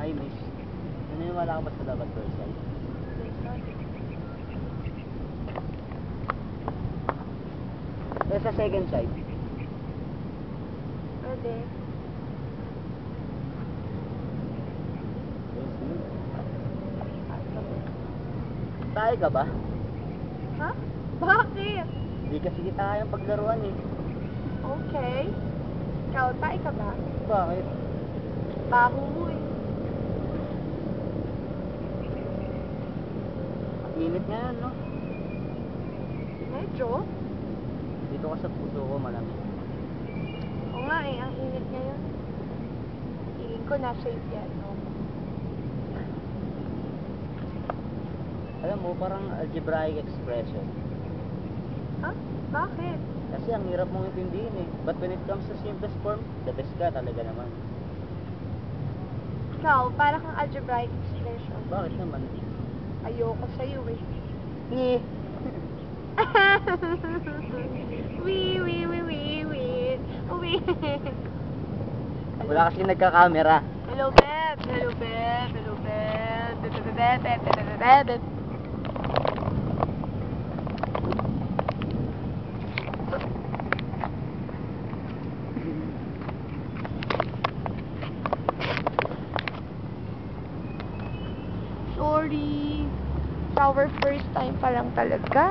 Hi, miss. Naniniwala ka ba sa dapat first sight? Eh, sa second sight? Pwede. Tayo ka ba? Ha? Bakit? Hindi kasi kita kayang paglaruan eh. Okay. Ikaw, tayo ka ba? Bakit? Baho mo eh. Ang init ngayon, no? Medyo. Dito ka sa puso ko, malamig. Oo nga eh, ang init ngayon. Tingin ko nasa impyerno. Alam mo, parang algebraic expression. Ha? Bakit? Kasi ang hirap mong intindihin eh. But when it comes to simplest form, the best ka talaga naman. Ikaw, para kang algebraic expression. Bakit naman? Ayoko sa'yo eh. Ni. Wee, wee, wee, wee, wee. Wee. Wala kasi nagka-camera. Hello, Beb. Hello, Beb. Hello, Beb. Beb, Beb, Beb, Beb, Beb, Beb, Beb. Sorry. It's our first time pa lang talaga.